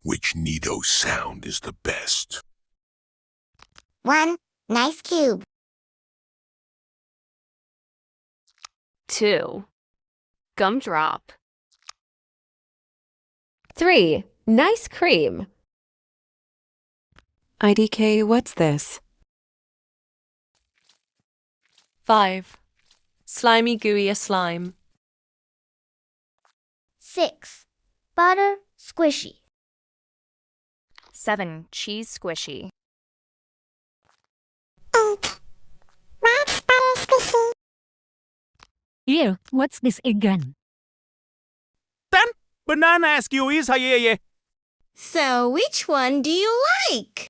Which needoh sound is the best? 1. Nice cube. 2. Gumdrop. 3. Nice cream. IDK, what's this? 5. Slimy gooey slime. 6. Butter squishy. 7. Cheese squishy. 8. Wax butter squishy. Ew, what's this again? 10. Banana skewies, hayeye. So which one do you like?